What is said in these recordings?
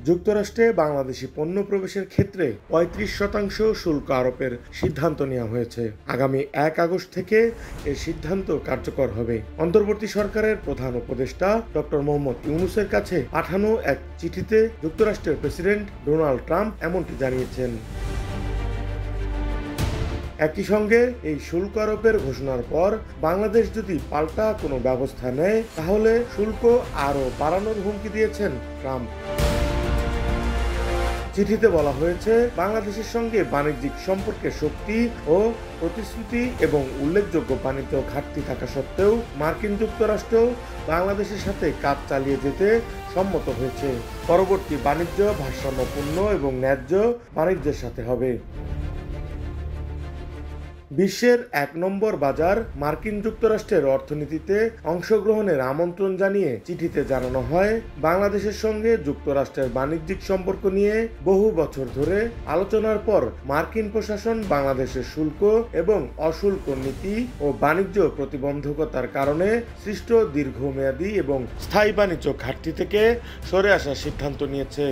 যুক্তরাষ্ট্রে বাংলাদেশি পণ্য প্রবেশের ক্ষেত্রে ৩৫% শুল্ক আরোপের সিদ্ধান্ত নেওয়া হয়েছে। আগামী ১ আগস্ট থেকে এ সিদ্ধান্ত কার্যকর হবে। অন্তর্বর্তী সরকারের প্রধান উপদেষ্টা ডক্টর মোহাম্মদ ইউনূসের কাছে পাঠানো এক চিঠিতে যুক্তরাষ্ট্রের প্রেসিডেন্ট ডোনাল্ড ট্রাম্প এমনটি জানিয়েছেন। একই সঙ্গে এই শুল্ক আরোপের ঘোষণার পর বাংলাদেশ যদি পাল্টা কোনো ব্যবস্থা নেয় তাহলে শুল্ক আরও বাড়ানোর হুমকি দিয়েছেন ট্রাম্প। চিঠিতে বলা হয়েছে, বাংলাদেশের সঙ্গে বাণিজ্যিক সম্পর্কের শক্তি ও প্রতিশ্রুতি এবং উল্লেখযোগ্য বাণিজ্য ঘাটতি থাকা সত্ত্বেও মার্কিন যুক্তরাষ্ট্র বাংলাদেশের সাথে কাজ চালিয়ে যেতে সম্মত হয়েছে। পরবর্তী বাণিজ্য ভারসাম্যপূর্ণ এবং ন্যায্য বাণিজ্যের সাথে হবে। বিশ্বের ১ নম্বর বাজার মার্কিন যুক্তরাষ্ট্রের অর্থনীতিতে অংশগ্রহণের আমন্ত্রণ জানিয়ে চিঠিতে জানানো হয়, বাংলাদেশের সঙ্গে যুক্তরাষ্ট্রের বাণিজ্যিক সম্পর্ক নিয়ে বহু বছর ধরে আলোচনার পর মার্কিন প্রশাসন বাংলাদেশের শুল্ক এবং অশুল্ক নীতি ও বাণিজ্য প্রতিবন্ধকতার কারণে সৃষ্ট দীর্ঘমেয়াদী এবং স্থায়ী বাণিজ্য ঘাটতি থেকে সরে আসার সিদ্ধান্ত নিয়েছে।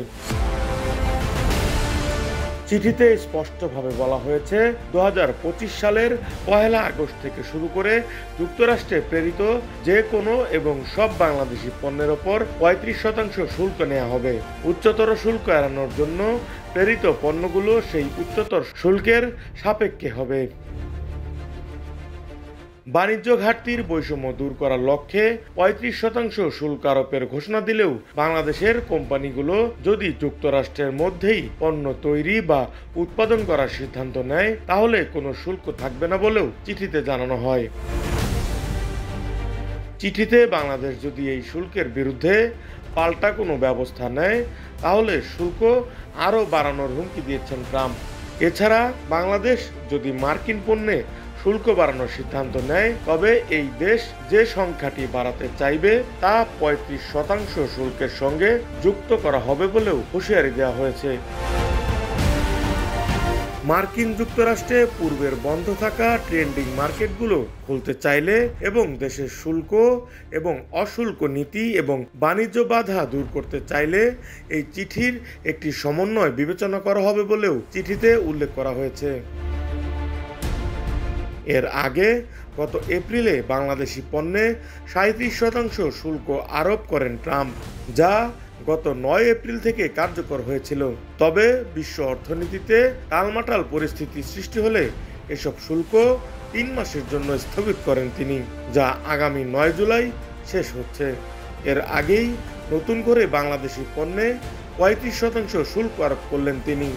চিঠিতে স্পষ্টভাবে বলা হয়েছে, ২০২৫ সালের ১ আগস্ট থেকে শুরু করে যুক্তরাষ্ট্রে প্রেরিত যে কোনো এবং সব বাংলাদেশি পণ্যের ওপর ৩৫% শুল্ক নেওয়া হবে। উচ্চতর শুল্ক এড়ানোর জন্য প্রেরিত পণ্যগুলো সেই উচ্চতর শুল্কের সাপেক্ষে হবে। বাণিজ্য ঘাটতির বৈষম্য দূর করার লক্ষ্যে ৩৫% শুল্ক আরোপের ঘোষণা দিলেও বাংলাদেশের কোম্পানিগুলো যদি যুক্তরাষ্ট্রের মধ্যেই পণ্য তৈরি বা উৎপাদন করার সিদ্ধান্ত নেয় তাহলে কোনো শুল্ক থাকবে না বলেও চিঠিতে জানানো হয়। চিঠিতে বাংলাদেশ যদি এই শুল্কের বিরুদ্ধে পাল্টা কোনো ব্যবস্থা নেয় তাহলে শুল্ক আরও বাড়ানোর হুমকি দিয়েছেন ট্রাম্প। এছাড়া বাংলাদেশ যদি মার্কিন পণ্যে শুল্ক বাড়ানোর সিদ্ধান্ত নেয় তবে এই দেশ যে সংখ্যাটি বাড়াতে চাইবে তা ৩৫% শুল্কের সঙ্গে যুক্ত করা হবে বলেও হুঁশিয়ারি দেওয়া হয়েছে। মার্কিন যুক্তরাষ্ট্রে পূর্বের বন্ধ থাকা ট্রেন্ডিং মার্কেটগুলো খুলতে চাইলে এবং দেশের শুল্ক এবং অশুল্ক নীতি এবং বাণিজ্য বাধা দূর করতে চাইলে এই চিঠির একটি সমন্বয় বিবেচনা করা হবে বলেও চিঠিতে উল্লেখ করা হয়েছে। এর আগে গত এপ্রিলে বাংলাদেশি পণ্যে ৩৭% শুল্ক আরোপ করেন ট্রাম্প, যা গত ৯ এপ্রিল থেকে কার্যকর হয়েছিল। তবে বিশ্ব অর্থনীতিতে টালমাটাল পরিস্থিতি সৃষ্টি হলে এসব শুল্ক ৩ মাসের জন্য স্থগিত করেন তিনি, যা আগামী ৯ জুলাই শেষ হচ্ছে। এর আগেই নতুন করে বাংলাদেশি পণ্যে ৩৫% শুল্ক আরোপ করলেন তিনি।